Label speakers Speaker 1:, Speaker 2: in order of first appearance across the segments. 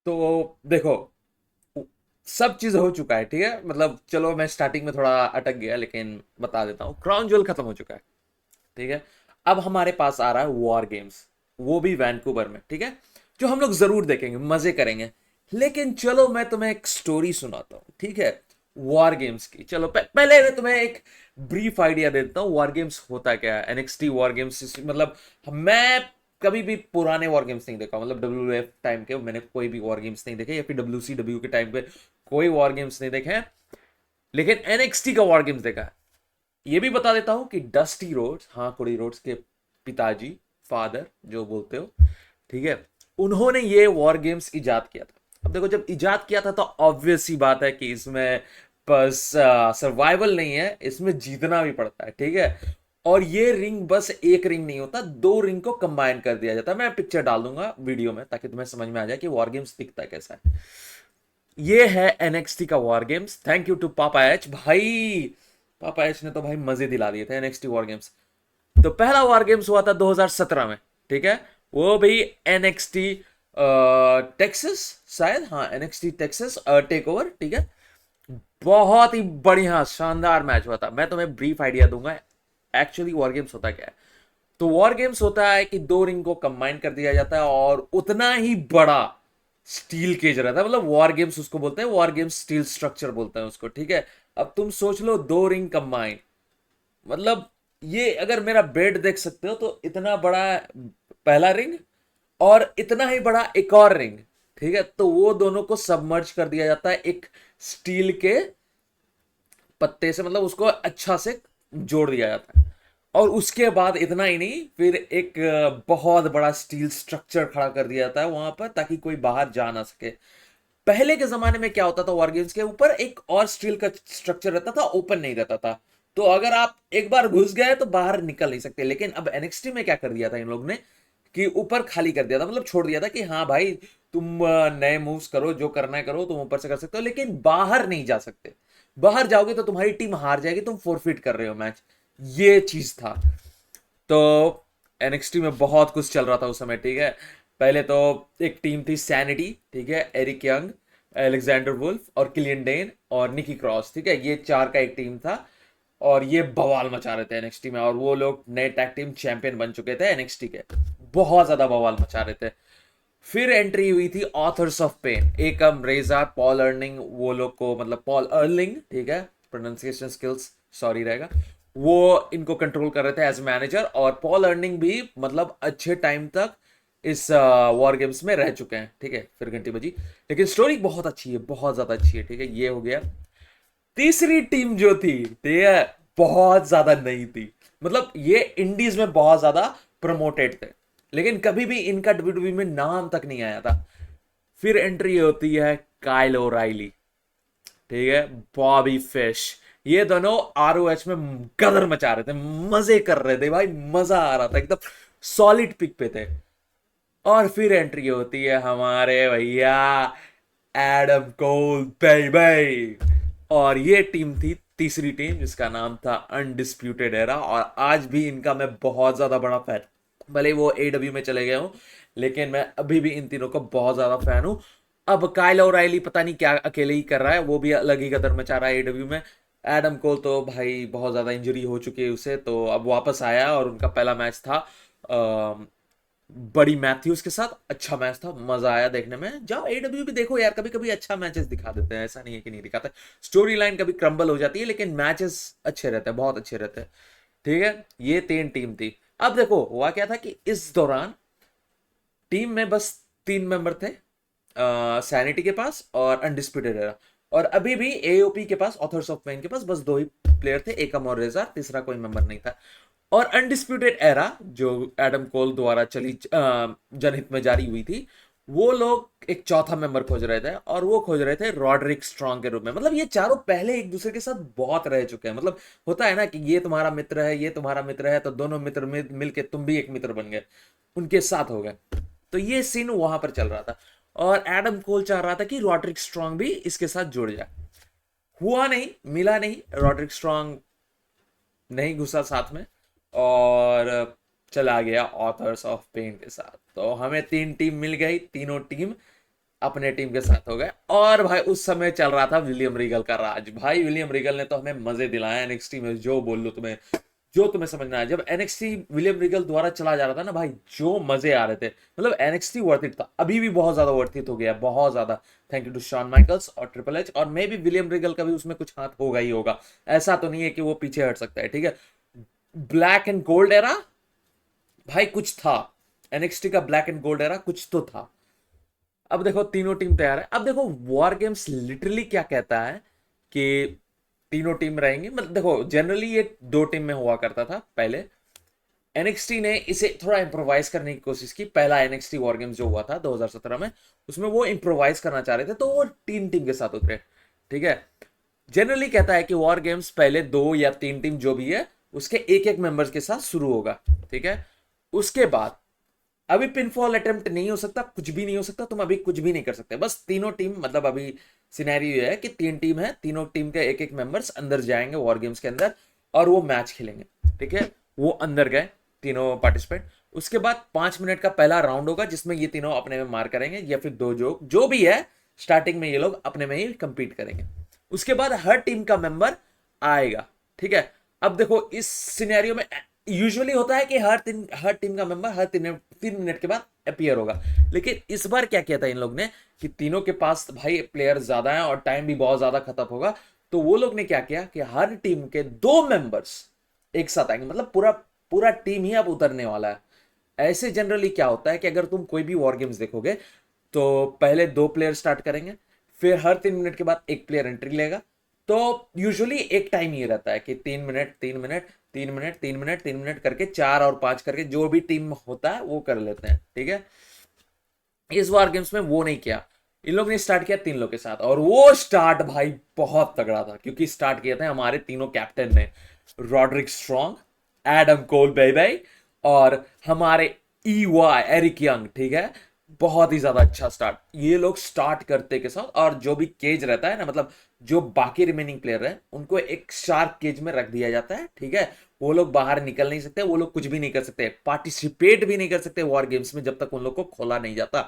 Speaker 1: तो देखो, सब चीज हो चुका है, ठीक है। मतलब चलो मैं स्टार्टिंग में थोड़ा अटक गया, लेकिन बता देता हूँ। क्राउन ज्वेल खत्म हो चुका है, ठीक है। अब हमारे पास आ रहा है वॉर गेम्स, वो भी वैंकूवर में, ठीक है। जो हम लोग जरूर देखेंगे, मजे करेंगे। लेकिन चलो मैं तुम्हें एक स्टोरी सुनाता हूँ, ठीक है, वॉर गेम्स की। चलो पहले मैं तुम्हें एक ब्रीफ आइडिया देता हूँ वॉर गेम्स होता क्या है। एनएक्सटी वॉर गेम्स, मतलब मैं कभी भी पुराने वॉर गेम्स नहीं देखा, मतलब डब्ल्यू टाइम के मैंने कोई भी वॉर गेम्स नहीं देखे, या फिर WCW के टाइम पे कोई वॉर गेम्स नहीं देखे हैं। लेकिन एनएक्सटी का वॉर गेम्स देखा है। ये भी बता देता हूं कि डस्टी रोड्स, हाँ, कोडी रोड्स के पिताजी, फादर जो बोलते हो, ठीक है, उन्होंने ये वॉर गेम्स इजाद किया था। अब देखो, जब इजाद किया था तो ऑब्वियस सी बात है कि इसमें बस सर्वाइवल नहीं है, इसमें जीतना भी पड़ता है, ठीक है। और ये रिंग बस एक रिंग नहीं होता, दो रिंग को कंबाइन कर दिया जाता है। मैं पिक्चर डाल दूंगा वीडियो में ताकि तुम्हें समझ में आ जाए कि वॉर गेम्स दिखता है कैसा है। ये है एनएक्सटी का war games. Thank you to Papa H भाई। पापा एच ने तो भाई मजे दिला दिए थे एनएक्सटी वॉर गेम्स। तो पहला वॉर गेम्स हुआ था 2017 में, ठीक है। वो भी एनएक्सटी टेक्सास, शायद, हाँ, एनएक्सटी टेक्सास टेक ओवर, ठीक है। बहुत ही बढ़िया शानदार मैच हुआ था। मैं तुम्हें ब्रीफ आइडिया दूंगा एक्चुअली वॉर गेम्स होता क्या है। तो वॉर गेम्स होता है कि दो रिंग को कंबाइन कर दिया जाता है और उतना ही बड़ा स्टील केज रहता है। मतलब वॉर गेम्स उसको बोलते हैं, वॉर गेम्स स्टील स्ट्रक्चर बोलते हैं उसको, ठीक है। अब तुम सोच लो, दो रिंग कंबाइन, मतलब ये अगर मेरा बेड देख सकते हो तो इतना बड़ा पहला रिंग, और इतना ही बड़ा एक और रिंग, ठीक है। तो वो दोनों को सबमर्ज कर दिया जाता है एक स्टील के पत्ते से, मतलब उसको अच्छा से जोड़ दिया जाता है। और उसके बाद इतना ही नहीं, फिर एक बहुत बड़ा स्टील स्ट्रक्चर खड़ा कर दिया जाता है वहां पर, ताकि कोई बाहर जा ना सके। पहले के जमाने में क्या होता था, वॉर गेम्स के ऊपर एक और स्टील का स्ट्रक्चर रहता था, ओपन नहीं रहता था। तो अगर आप एक बार घुस गए तो बाहर निकल नहीं सकते। लेकिन अब एनएक्सटी में क्या कर दिया था इन लोग ने, कि ऊपर खाली कर दिया था, मतलब छोड़ दिया था कि हाँ भाई, तुम नए मूव्स करो, जो करना है करो, तुम ऊपर से कर सकते हो, लेकिन बाहर नहीं जा सकते। बाहर जाओगे तो तुम्हारी टीम हार जाएगी, तुम फोरफिट कर रहे हो मैच। ये चीज था। तो एनएक्सटी में बहुत कुछ चल रहा था उस समय, ठीक है। पहले तो एक टीम थी सैनिटी, ठीक है, एरिक यंग, एलेक्जेंडर वुल्फ और किलियन डेन और निकी क्रॉस, ठीक है, ये चार का एक टीम था। और ये बवाल मचा रहे थे एनएक्सटी में, और वो लोग नए टैग टीम चैंपियन बन चुके थे एनएक्सटी के। बहुत ज्यादा बवाल मचा रहे थे। फिर एंट्री हुई थी ऑथर्स ऑफ पेन, एकम रेजा, पॉल अर्निंग, वो लोग को, मतलब पॉल अर्लिंग, ठीक है, प्रोनाउंसिएशन स्किल्स सॉरी रहेगा, वो इनको कंट्रोल कर रहे थे एज मैनेजर। और पॉल अर्निंग भी मतलब अच्छे टाइम तक इस वॉर गेम्स में रह चुके हैं, ठीक है। फिर घंटी बजी, लेकिन स्टोरी बहुत अच्छी है, बहुत ज्यादा अच्छी है, ठीक है। ये हो गया। तीसरी टीम जो थी, ठीक है, बहुत ज्यादा नई थी। मतलब ये इंडीज में बहुत ज्यादा प्रमोटेड थे, लेकिन कभी भी इनका डब्ल्यूडब्ल्यूई में नाम तक नहीं आया था। फिर एंट्री होती है काइल ओराइली, ठीक है, बॉबी फिश। ये दोनों ROH में गदर मचा रहे थे, मजे कर रहे थे भाई, मजा आ रहा था एकदम, सॉलिड पिक पे थे। और फिर एंट्री होती है हमारे भैया एडम कोल बेबी। और ये टीम थी तीसरी टीम, जिसका नाम था अनडिस्प्यूटेड एरा। और आज भी इनका मैं बहुत ज्यादा बड़ा फैन, भले वो AW में चले गए हूं, लेकिन मैं अभी भी इन तीनों का बहुत ज्यादा फैन हूं। अब काइल ओराइली पता नहीं क्या अकेले ही कर रहा है, वो भी अलग ही कदर मचा रहा है AW में। एडम कोल तो भाई बहुत ज्यादा इंजरी हो चुकी है उसे, तो अब वापस आया, और उनका पहला मैच था बड़ी मैथ्यूज के साथ। अच्छा मैच था, मजा आया देखने में। जाओ AW भी देखो यार, कभी कभी अच्छा मैचेस दिखा देते हैं, ऐसा नहीं है कि नहीं दिखाते। स्टोरी लाइन कभी क्रम्बल हो जाती है, लेकिन मैचेस अच्छे रहते हैं, बहुत अच्छे रहते हैं, ठीक है। ये तीन टीम थी। अब देखो हुआ क्या था कि इस दौरान टीम में बस तीन मेंबर थे, सैनिटी के पास और अनडिस्प्यूटेड एरा। और अभी भी AOP के पास, ऑथर्स ऑफ पेन के पास, बस दो ही प्लेयर थे, एकम और रेजा, तीसरा कोई मेंबर नहीं था। और अनडिस्प्यूटेड एरा जो एडम कोल द्वारा चली जनहित में जारी हुई थी, वो लोग एक चौथा मेंबर खोज रहे थे, और वो खोज रहे थे रॉड्रिक स्ट्रॉन्ग के रूप में। मतलब ये चारों पहले एक दूसरे के साथ बहुत रह चुके हैं। मतलब होता है ना कि ये तुम्हारा मित्र है, ये तुम्हारा मित्र है, तो दोनों मित्र मिल के तुम भी एक मित्र बन गए, उनके साथ हो गए। तो ये सीन वहां पर चल रहा था, और एडम कोल चाह रहा था कि रॉड्रिक स्ट्रॉन्ग भी इसके साथ जुड़ जाए। हुआ नहीं, मिला नहीं, रॉड्रिक स्ट्रॉन्ग नहीं घुसा साथ में, और चला गया ऑथर्स ऑफ पेन के साथ। तो हमें तीन टीम मिल गई, तीनों टीम अपने टीम के साथ हो गए। और भाई उस समय चल रहा था विलियम रीगल का राज। भाई विलियम रीगल ने तो हमें मजे दिलाए एनएक्सटी में, जो बोल लो तुम्हें, जो तुम्हें समझना है। जब एनएक्सटी विलियम रीगल द्वारा चला जा रहा था ना भाई, जो मजे आ रहे थे, मतलब एनएक्सटी वर्थ इट था, अभी भी बहुत ज्यादा वर्थ इट हो गया, बहुत ज्यादा। Thank you to Shawn Michaels और ट्रिपल एच, और मे भी विलियम रीगल का भी उसमें कुछ हाथ होगा ही होगा, ऐसा तो नहीं है कि वो पीछे हट सकता है, ठीक है। ब्लैक एंड गोल्ड एरा भाई कुछ था, एनएक्सटी का ब्लैक एंड गोल्ड एरा कुछ तो था। अब देखो तीनों टीम तैयार है। अब देखो वॉर गेम्स लिटरली क्या कहता है कि तीनों टीम रहेंगी। मतलब देखो जनरली ये दो टीम में हुआ करता था पहले। एनएक्सटी ने इसे थोड़ा इंप्रोवाइज करने की कोशिश की। पहला एनएक्सटी वॉर गेम्स जो हुआ था 2017 में, उसमें वो इंप्रोवाइज करना चाह रहे थे, तो वो तीन टीम के साथ उतरे, ठीक है। जनरली कहता है कि वॉर गेम्स पहले दो या तीन टीम जो भी है उसके एक एक मेंबर्स के साथ शुरू होगा, ठीक है। उसके बाद अभी पिनफॉल अटेम्प्ट नहीं हो सकता, कुछ भी नहीं हो सकता, तुम अभी कुछ भी नहीं कर सकते। बस तीनों टीम, मतलब अभी सिनेरियो है कि तीन टीम है, तीनों टीम के एक एक मेंबर्स अंदर जाएंगे वॉर गेम्स के अंदर और वो मैच खेलेंगे, ठीक है। वो अंदर गए तीनों पार्टिसिपेंट। उसके बाद 5 मिनट का पहला राउंड होगा जिसमें ये तीनों अपने में मार करेंगे, या फिर दो जो भी है स्टार्टिंग में ये लोग अपने में ही कंपीट करेंगे। उसके बाद हर टीम का मेंबर आएगा, ठीक है। अब देखो इस सिनेरियो में यूजुअली होता है कि हर टीम का मेंबर हर 3 मिनट के बाद अपियर होगा। लेकिन इस बार क्या किया था इन लोग ने कि तीनों के पास भाई प्लेयर ज्यादा हैं और टाइम भी बहुत ज्यादा खत्म होगा, तो वो लोग ने क्या किया कि हर टीम के दो मेंबर्स एक साथ आएंगे, मतलब पूरा पूरा टीम ही अब उतरने वाला है। ऐसे जनरली क्या होता है कि अगर तुम कोई भी वॉर गेम्स देखोगे तो पहले दो प्लेयर स्टार्ट करेंगे, फिर हर 3 मिनट के बाद एक प्लेयर एंट्री लेगा। तो यूजुअली एक टाइम ये रहता है कि 3 minute 3 minute 3 minute 3 minute 3 minute करके 4 और 5 करके जो भी टीम होता है वो कर लेते हैं, ठीक है। इस वॉर गेम्स में वो नहीं किया, इन लोग ने स्टार्ट किया तीन लोग के साथ, और वो स्टार्ट भाई बहुत तगड़ा था क्योंकि स्टार्ट किया था हमारे तीनों कैप्टन ने, रॉड्रिक स्ट्रॉन्ग, एडम कोल बेबे, और हमारे ईवाई एरिक यंग, ठीक है। बहुत ही ज्यादा अच्छा स्टार्ट ये लोग स्टार्ट करते के साथ, और जो भी केज रहता है ना, मतलब जो बाकी रिमेनिंग प्लेयर है उनको एक शार्क केज में रख दिया जाता है, ठीक है। वो लोग बाहर निकल नहीं सकते, वो लोग कुछ भी नहीं कर सकते, पार्टिसिपेट भी नहीं कर सकते वॉर गेम्स में जब तक उन लोग को खोला नहीं जाता।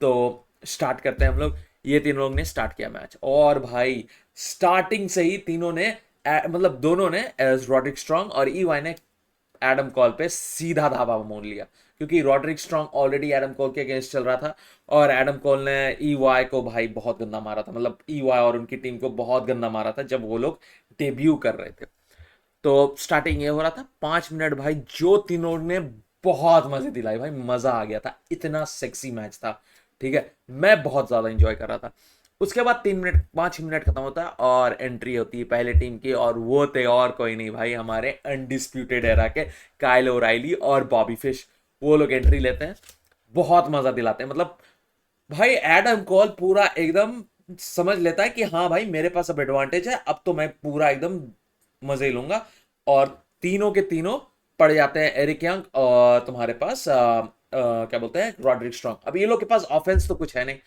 Speaker 1: तो स्टार्ट करते हैं हम लोग। ये तीन लोग ने स्टार्ट किया मैच, और भाई स्टार्टिंग से ही तीनों ने मतलब दोनों ने, रॉड्रिक स्ट्रॉन्ग और ईवाई ने एडम कॉल पे सीधा धावा मोड़ लिया, क्योंकि Rodrick strong already Adam call के अगेंस्ट चल रहा था, और एडम कॉल ने ईवाई को भाई बहुत गंदा मारा था, मतलब ईवाई और उनकी टीम को बहुत गंदा मारा था जब वो लोग डेब्यू कर रहे थे। तो स्टार्टिंग ये हो रहा था 5 मिनट भाई, जो तीनों ने बहुत मजे दिलाई भाई, मजा आ गया था, इतना सेक्सी मैच था, ठीक है। मैं बहुत ज्यादा इंजॉय कर रहा था। उसके बाद 3 मिनट 5 मिनट खत्म होता है और एंट्री होती है पहले टीम की, और वो थे और कोई नहीं भाई, हमारे अनडिस्प्यूटेड एरा के काइल ओराइली और बॉबी फिश। वो लोग एंट्री लेते हैं, बहुत मजा दिलाते हैं। मतलब भाई एडम कॉल पूरा एकदम समझ लेता है कि हाँ भाई मेरे पास अब एडवांटेज है, अब तो मैं पूरा एकदम मजे ही लूंगा। और तीनों के तीनों पड़ जाते हैं एरिक यंग और तुम्हारे पास क्या बोलते हैं रॉड्रिक स्ट्रॉन्ग। अब ये लोग के पास ऑफेंस तो कुछ है नहीं,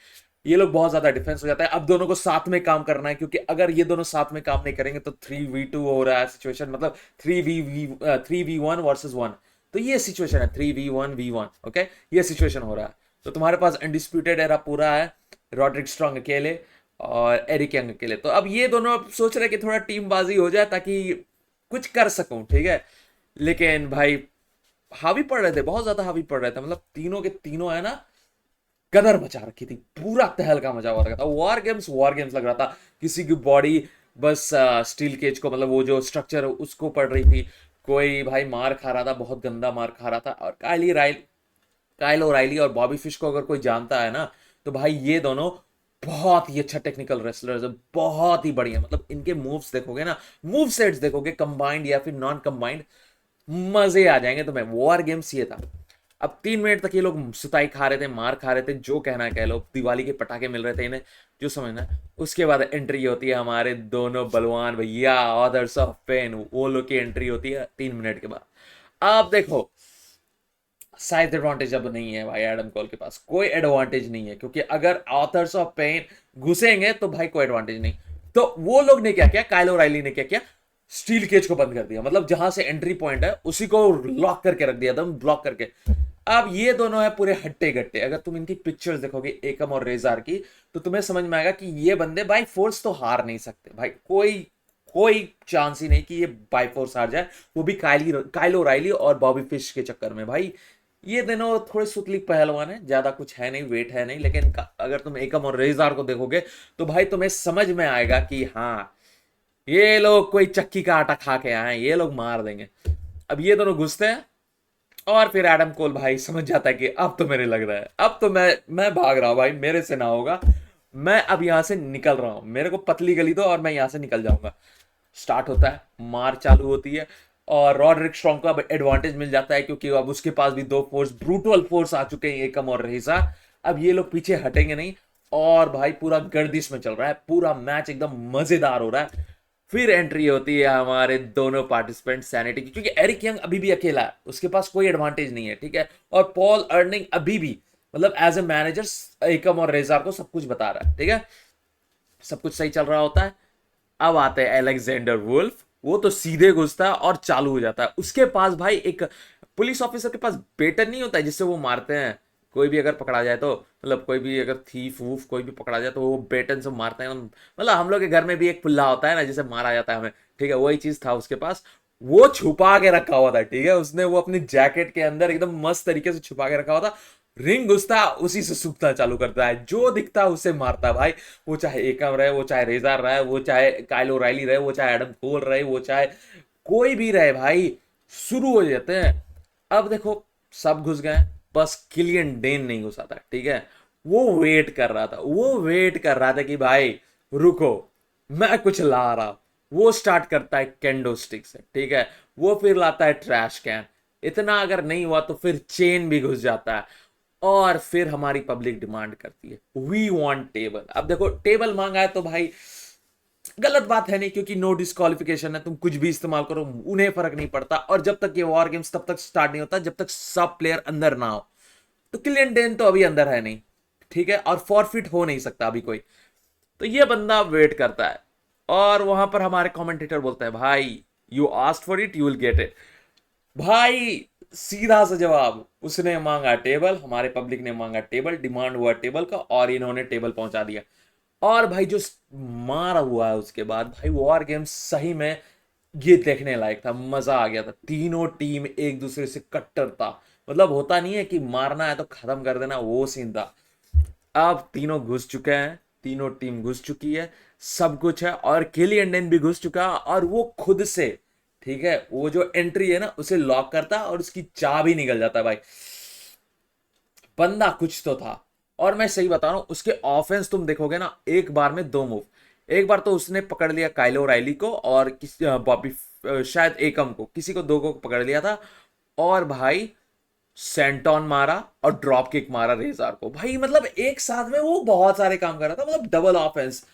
Speaker 1: ये लोग बहुत ज्यादा डिफेंस हो जाता है। अब दोनों को साथ में काम करना है, क्योंकि अगर ये दोनों साथ में काम नहीं करेंगे तो 3v2 हो रहा है सिचुएशन, मतलब 3v1 वर्सेस 1। तो ये सिचुएशन है 3v1v1, ओके, ये सिचुएशन हो रहा है। तो तुम्हारे पास अनडिस्प्यूटेड एरा पूरा है, रॉड्रिक स्ट्रॉन्ग अकेले और एरिक यंग अकेले। तो अब ये दोनों सोच रहे कि थोड़ा टीम बाजी हो जाए ताकि कुछ कर सकूं, ठीक है। लेकिन भाई हावी पड़ रहे थे, बहुत ज्यादा हावी पड़ रहे थे, मतलब तीनों के तीनों है ना, कदर मचा रखी थी, पूरा तहलका मचा हुआ था। वॉर गेम्स लग रहा था। किसी की बॉडी बस स्टील केज को, मतलब वो जो स्ट्रक्चर उसको पड़ रही थी, कोई भाई मार खा रहा था, बहुत गंदा मार खा रहा था। और काइल ओराइली और बॉबी फिश को अगर कोई जानता है ना, तो भाई ये दोनों बहुत ही अच्छा टेक्निकल रेसलर्स है, बहुत ही बढ़िया। मतलब इनके मूव्स देखोगे ना, मूव सेट्स देखोगे कंबाइंड या फिर नॉन कंबाइंड, मजे आ जाएंगे तुम्हें। वॉर गेम्स ये था। अब 3 मिनट तक ये लोग सुताई खा रहे थे, मार खा रहे थे, जो कहना है कह लो, दिवाली के पटाखे मिल रहे थे इन्हें, जो समझना है। उसके बाद एंट्री होती है हमारे दोनों बलवान भैया ऑथर्स ऑफ पेन, वो लोग की एंट्री होती है 3 मिनट के बाद। आप देखो साइज एडवांटेज अब नहीं है भाई, एडम कॉल के पास कोई एडवांटेज नहीं है, क्योंकि अगर ऑथर्स ऑफ पेन घुसेंगे तो भाई कोई एडवांटेज नहीं। तो वो लोग ने क्या किया, काइल ओराइली ने क्या किया, स्टील केज को बंद कर दिया, मतलब जहां से एंट्री पॉइंट है उसी को लॉक करके रख दिया, एकदम ब्लॉक करके। अब ये दोनों है पूरे हट्टे गट्टे। अगर तुम इनकी पिक्चर्स देखोगे एकम और रेजार की, तो तुम्हें समझ में आएगा कि ये बंदे बाई फोर्स तो हार नहीं सकते भाई। कोई कोई चांस ही नहीं कि ये बाई फोर्स हार जाए, वो भी काइलो राइली और बॉबी फिश के चक्कर में भाई। ये दोनों थोड़े सुतली पहलवान है, ज्यादा कुछ है नहीं, वेट है नहीं, लेकिन अगर तुम एकम और रेजार को देखोगे तो भाई तुम्हें समझ में आएगा कि हाँ, ये लोग कोई चक्की का आटा खा के आए हैं, ये लोग मार देंगे। अब ये दोनों घुसते हैं और फिर एडम कोल भाई समझ जाता है कि अब तो मेरे लग रहा है, अब तो मैं भाग रहा हूं भाई, मेरे से ना होगा, मैं अब यहां से निकल रहा हूं, मेरे को पतली गली दो और मैं यहां से निकल जाऊंगा। स्टार्ट होता है, मार चालू होती है और रॉडरिक स्ट्रॉन्ग को अब एडवांटेज मिल जाता है, क्योंकि अब उसके पास भी दो फोर्स, ब्रूटल फोर्स आ चुके हैं, एकम और रेजा। अब ये लोग पीछे हटेंगे नहीं और भाई पूरा गर्दिश में चल रहा है, पूरा मैच एकदम मजेदार हो रहा है। फिर एंट्री होती है हमारे दोनों पार्टिसिपेंट सैनिटी की, क्योंकि एरिक यंग अभी भी अकेला है, उसके पास कोई एडवांटेज नहीं है, ठीक है। और पॉल अर्निंग अभी भी मतलब एज ए मैनेजर एकम और रेजार को सब कुछ बता रहा है, ठीक है, सब कुछ सही चल रहा होता है। अब आते हैं अलेक्जेंडर वुल्फ, वो तो सीधे घुसता है और चालू हो जाता है। उसके पास भाई एक पुलिस ऑफिसर के पास बेटन नहीं होता है जिससे वो मारते हैं, कोई भी अगर पकड़ा जाए तो, मतलब कोई भी अगर थीफ वूफ कोई भी पकड़ा जाए तो वो बेटन से मारते हैं, मतलब हम लोग के घर में भी एक पुल्ला होता है ना जिसे मारा जाता है हमें, ठीक है, वही चीज था उसके पास। वो छुपा के रखा हुआ था, ठीक है, उसने वो अपनी जैकेट के अंदर एकदम मस्त तरीके से छुपा के रखा हुआ था। रिंग घुसता उसी से सूखना चालू करता है, जो दिखता है उसे मारता है भाई। वो चाहे एकम रहे, वो चाहे रेजार रहे, वो चाहे काइलो राइली रहे, वो चाहे एडम कोल रहे, वो चाहे कोई भी रहे भाई, शुरू हो जाते हैं। अब देखो सब घुस गए, बस किलियन डेन नहीं घुसा था, ठीक है। वो वेट कर रहा था, वो वेट कर रहा था कि भाई रुको, मैं कुछ ला रहा। वो स्टार्ट करता है केंडो स्टिक से, ठीक है, वो फिर लाता है ट्रैश कैन। इतना अगर नहीं हुआ तो फिर चेन भी घुस जाता है। और फिर हमारी पब्लिक डिमांड करती है, वी वांट टेबल। अब देखो टेबल मांगा है तो भाई गलत बात है नहीं, क्योंकि नो डिस्क्वालिफिकेशन है, तुम कुछ भी इस्तेमाल करो, उन्हें फर्क नहीं पड़ता। और जब तक ये वॉर गेम्स तब तक स्टार्ट नहीं होता जब तक सब प्लेयर अंदर ना हो। तो किलियन डेन तो अभी अंदर है नहीं, ठीक है, और फॉरफिट हो नहीं सकता अभी कोई। तो ये बंदा वेट करता है और वहां पर हमारे कमेंटेटर बोलते हैं, भाई you asked for it, you will get it. भाई सीधा सा जवाब, उसने मांगा टेबल, हमारे पब्लिक ने मांगा टेबल, डिमांड हुआ टेबल का और इन्होंने टेबल पहुंचा दिया। और भाई जो मारा हुआ है उसके बाद भाई, वॉर गेम सही में ये देखने लायक था, मजा आ गया था। तीनों टीम एक दूसरे से कट्टर था, मतलब होता नहीं है कि मारना है तो खत्म कर देना, वो सीन था। अब तीनों घुस चुके हैं, तीनों टीम घुस चुकी है, सब कुछ है, और केली एंडन भी घुस चुका है और वो खुद से, ठीक है, वो जो एंट्री है ना उसे लॉक करता है और उसकी चाबी निकल जाता है भाई। बंदा कुछ तो था। और मैं सही बता रहा हूं, उसके ऑफेंस तुम देखोगे ना, एक बार में दो मूव। एक बार तो उसने पकड़ लिया काइलो राइली को और किसी बॉबी, शायद एकम को, किसी को, दो को पकड़ लिया था। और भाई सेंटॉन मारा और ड्रॉप किक मारा रेजार को भाई, मतलब एक साथ में वो बहुत सारे काम कर रहा था, मतलब डबल ऑफेंस।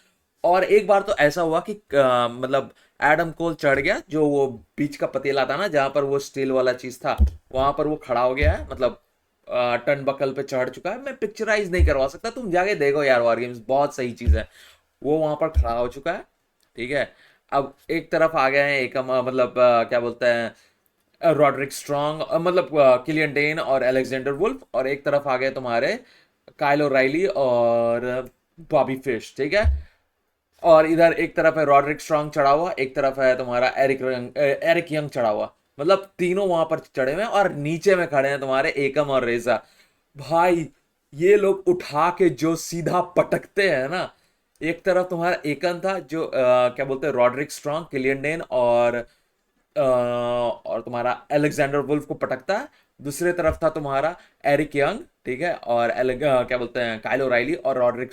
Speaker 1: और एक बार तो ऐसा हुआ कि मतलब एडम कोल चढ़ गया, जो वो बीच का पतीला था ना जहां पर वो स्टील वाला चीज था, वहां पर वो खड़ा हो गया है, मतलब टर्न बकल पे चढ़ चुका है। मैं पिक्चराइज नहीं करवा सकता, तुम जाके देखो यार, वॉर गेम्स बहुत सही चीज है। वो वहां पर खड़ा हो चुका है, ठीक है। अब एक तरफ आ गए हैं एकम, मतलब क्या बोलते हैं, रॉड्रिक स्ट्रॉन्ग, मतलब किलियन डेन और अलेक्जेंडर वुल्फ, और एक तरफ आ गए तुम्हारे काइलो राइली और बॉबी फिश, ठीक है। और इधर एक तरफ है रॉड्रिक स्ट्रॉन्ग चढ़ा हुआ, एक तरफ है तुम्हारा एरिक यंग चढ़ा हुआ, मतलब तीनों वहां पर चढ़े हुए हैं और नीचे में खड़े हैं तुम्हारे एकम और रेजा। भाई ये लोग उठा के जो सीधा पटकते हैं ना, एक तरफ तुम्हारा एकन था जो क्या बोलते हैं, रॉड्रिक स्ट्रॉन्ग, किलियन डेन और तुम्हारा अलेक्जेंडर वुल्फ को पटकता है। दूसरे तरफ था तुम्हारा एरिक यंग, ठीक है, और क्या बोलते हैं, काइलो राइली और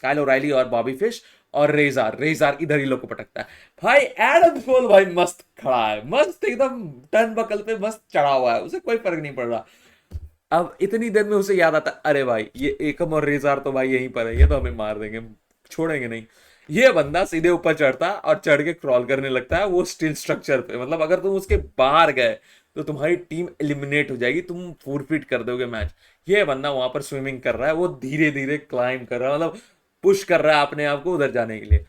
Speaker 1: काइलो राइली और बॉबी फिश और रेजार, रेजार इधर ही लोग को पटकता है। भाई एडम कोल भाई मस्त खड़ा है, मस्त एकदम टर्न बकल पे मस्त चढ़ा हुआ है, उसे कोई फर्क नहीं पड़ रहा। अब इतनी देर में उसे याद आता, अरे भाई ये एकम और रेजार तो भाई यहीं पर है, ये तो हमें मार देंगे, छोड़ेंगे नहीं। ये बंदा सीधे ऊपर चढ़ता और चढ़ के क्रॉल करने लगता है वो स्टील स्ट्रक्चर पे, मतलब अगर तुम उसके बाहर गए तो तुम्हारी टीम एलिमिनेट हो जाएगी, तुम फोरफिट कर दोगे मैच। ये बंदा वहां पर स्विमिंग कर रहा है, वो धीरे धीरे क्लाइंब कर रहा है, मतलब पुश कर रहा है अपने आप को उधर जाने के लिए।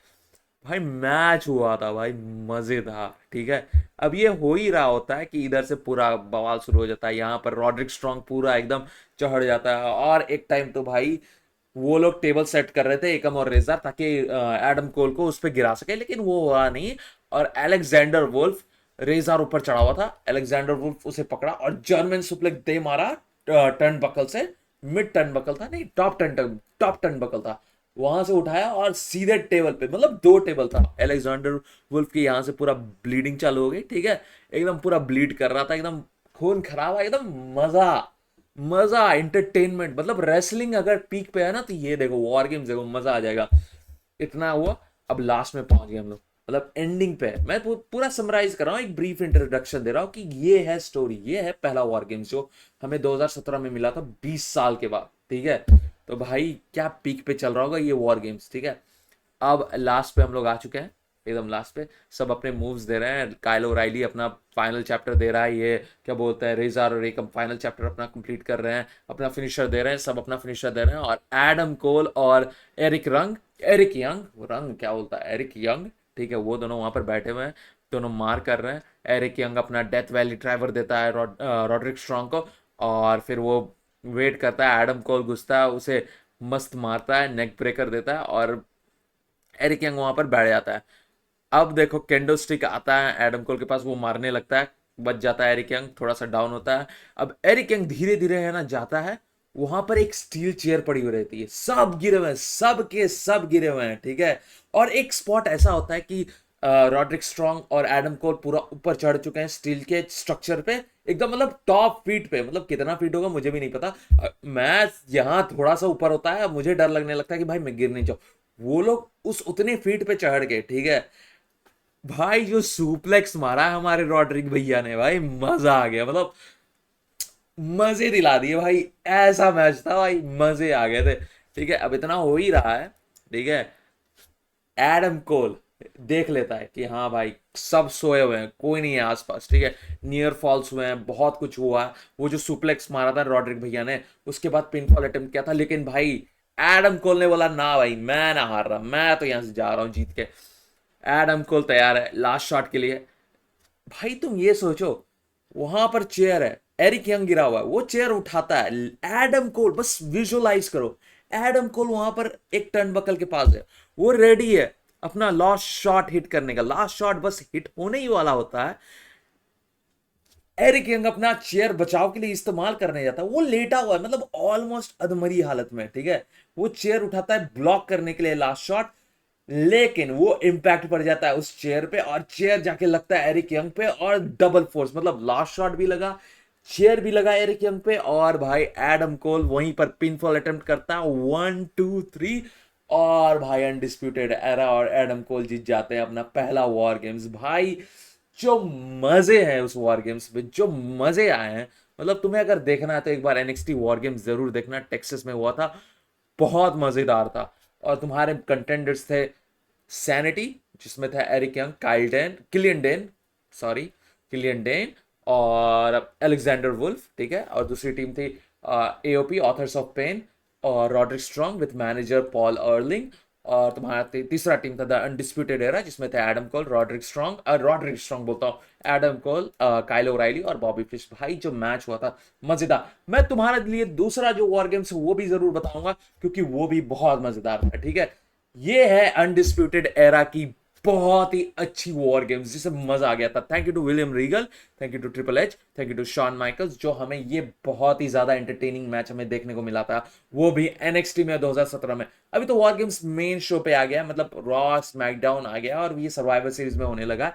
Speaker 1: भाई मैच हुआ था भाई, मजेदार। ठीक है, अब ये हो ही रहा होता है कि इधर से पूरा बवाल शुरू हो जाता है, यहाँ पर रॉड्रिक स्ट्रॉन्ग पूरा एकदम चढ़ जाता है, और एक टाइम तो भाई वो लोग टेबल सेट कर रहे थे एकम और रेजर, ताकि एडम कोल को उस पर गिरा सके, लेकिन वो हुआ नहीं। और अलेक्जेंडर वुल्फ, रेजर ऊपर चढ़ा हुआ था, अलेक्जेंडर वुल्फ उसे पकड़ा और जर्मन सुप्लेक्स दे मारा टर्न बकल से। मिड टर्न बकल था, नहीं टॉप टर्न बकल था, वहां से उठाया और सीधे टेबल पे, मतलब दो टेबल था। अलेक्जेंडर वुल्फ की यहाँ से पूरा ब्लीडिंग चालू हो गई। ठीक है, एकदम पूरा ब्लीड कर रहा था, एकदम खून खराब, एकदम मजा, मजा, एंटरटेनमेंट। मतलब रेसलिंग अगर पीक पे है ना, तो ये देखो वॉर गेम्स देखो, मजा आ जाएगा। इतना हुआ, अब लास्ट में पहुंच गए हम लोग, मतलब एंडिंग पे है। मैं पूरा समराइज कर रहा हूँ, एक ब्रीफ इंट्रोडक्शन दे रहा हूँ कि ये है स्टोरी, ये है पहला वॉर गेम्स जो हमें 2017 में मिला था, 20 साल के बाद। ठीक है, तो भाई क्या पीक पे चल रहा होगा ये वॉर गेम्स। ठीक है, अब लास्ट पे हम लोग आ चुके हैं, एकदम लास्ट पे सब अपने मूव्स दे रहे हैं। काइल ओराइली अपना फाइनल चैप्टर दे रहा है, ये क्या बोलते हैं, रेजार और एकम फाइनल चैप्टर अपना कंप्लीट कर रहे हैं, अपना फिनिशर दे रहे हैं, सब अपना फिनिशर दे रहे हैं। और एडम कोल और एरिक यंग, रंग क्या बोलता है, एरिक यंग, ठीक है, वो दोनों वहां पर बैठे हुए हैं, दोनों मार कर रहे हैं। एरिक यंग अपना डेथ वैली ड्राइवर देता है रॉड्रिक स्ट्रॉन्ग को, और फिर वो वेट करता है, एडम कोल घुसता है, उसे मस्त मारता है, नेक ब्रेकर देता है, और एरिक यंग वहां पर बैठ जाता है। अब देखो केंडो स्टिक आता है एडम कोल के पास, वो मारने लगता है, बच जाता है एरिक यंग, थोड़ा सा डाउन होता है। अब एरिक यंग धीरे धीरे है ना जाता है, वहां पर एक स्टील चेयर पड़ी हुई रहती है, सब गिरे हुए हैं, सब के सब गिरे हुए हैं। ठीक है, और एक स्पॉट ऐसा होता है कि रॉड्रिक स्ट्रॉन्ग और एडम कोल पूरा ऊपर चढ़ चुके हैं स्टील के स्ट्रक्चर पे, एकदम मतलब टॉप फीट पे, मतलब कितना फीट होगा मुझे भी नहीं पता। मैं यहाँ थोड़ा सा ऊपर होता है, मुझे डर लगने लगता है कि भाई मैं गिर नहीं जाऊं। वो लोग उस उतने फीट पे चढ़ गए। ठीक है, भाई जो सुप्लेक्स मारा है हमारे रॉड्रिक भैया ने, भाई मजा आ गया, मतलब मजे दिला दिए भाई। ऐसा मैच था भाई, मजे आ गए थे। ठीक है, अब इतना हो ही रहा है। ठीक है, एडम कोल देख लेता है कि हाँ भाई सब सोए हुए हैं, कोई नहीं है आसपास। ठीक है, नियर फॉल्स हुए हैं, बहुत कुछ हुआ है। वो जो सुप्लेक्स मारा था रॉड्रिक भैया ने, उसके बाद पिनफॉल अटेम्प्ट किया था, लेकिन भाई एडम कोल ने बोला ना भाई मैं ना हार रहा, मैं तो यहां से जा रहा हूं जीत के। एडम कोल तैयार है लास्ट शॉट के लिए। भाई तुम ये सोचो, वहां पर चेयर है, एरिक यंग गिरा हुआ है, वो चेयर उठाता है एडम कोल, बस विजुअलाइज करो, एडम कोल वहां पर एक टर्न बकल के पास है, वो रेडी है अपना लास्ट शॉट हिट करने का। लास्ट शॉट बस हिट होने ही वाला होता है, एरिक यंग अपना चेयर बचाव के लिए इस्तेमाल करने जाता है, वो लेटा हुआ है, मतलब ऑलमोस्ट अधमरी हालत में। ठीक है, वो चेयर उठाता है ब्लॉक करने के लिए लास्ट शॉट, लेकिन वो इंपैक्ट पड़ जाता है उस चेयर पे, और चेयर जाके लगता है एरिक यंग पे, और डबल फोर्स, मतलब लास्ट शॉट भी लगा, चेयर भी लगा एरिक यंग पे, और भाई एडम कोल वहीं पर पिनफॉल अटेम्प्ट करता है, 1 2 3, और भाई अनडिस्प्यूटेड एरा और एडम कोल जीत जाते हैं अपना पहला वॉर गेम्स। भाई जो मजे हैं उस वॉर गेम्स में, जो मजे आए हैं, मतलब तुम्हें अगर देखना है तो एक बार एनएक्सटी वॉर गेम्स जरूर देखना, टेक्सास में हुआ था, बहुत मजेदार था। और तुम्हारे कंटेंडर्स थे सैनिटी, जिसमें था Eric Young, Killian Dain, sorry Killian Dain, और अलेक्जेंडर वुल्फ। ठीक है, और दूसरी टीम थी एओपी ऑथर्स ऑफ पेन, और Roderick Strong with manager Paul Ellering. और तुम्हारा तीसरा टीम था द अनडिस्प्यूटेड एरा, जिसमें थे एडम कोल, रॉड्रिक स्ट्रॉन्ग बोलता हूँ, एडम कोल, काइल ओराइली और बॉबी फिश। भाई जो मैच हुआ था मजेदार। मैं तुम्हारे लिए दूसरा जो वॉर गेम्स वो भी जरूर बताऊंगा, क्योंकि वो भी बहुत मजेदार था। ठीक है, ये है अनडिस्प्यूटेड एरा की बहुत ही अच्छी वॉर गेम्स, जिसे मजा आ गया था। Thank you to William Regal, thank you to triple H, thank you to Shawn Michaels, जो हमें ये बहुत ही ज्यादा एंटरटेनिंग मैच हमें देखने को मिला था, वो भी एनएक्सटी में 2017 में। अभी तो वॉर गेम्स मेन शो पे आ गया, मतलब रॉ स्मैकडाउन आ गया, और ये सर्वाइवर सीरीज में होने लगा,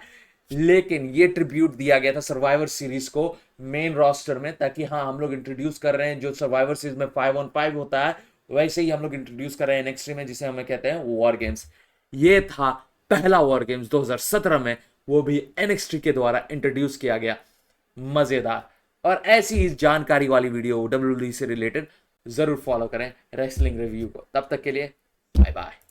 Speaker 1: लेकिन ये ट्रिब्यूट दिया गया था सर्वाइवर सीरीज को मेन रोस्टर में, ताकि हाँ हम लोग इंट्रोड्यूस कर रहे हैं जो सर्वाइवर सीरीज में 5 on 5 होता है, वैसे ही हम लोग इंट्रोड्यूस कर रहे हैं नेक्स्ट में, जिसे हमें कहते हैं वॉर गेम्स। ये था पहला वॉर गेम्स 2017 में, वो भी एनएक्सटी के द्वारा इंट्रोड्यूस किया गया। मजेदार। और ऐसी ही जानकारी वाली वीडियो डब्ल्यूडब्ल्यूई से रिलेटेड जरूर फॉलो करें रेसलिंग रिव्यू को। तब तक के लिए बाय बाय।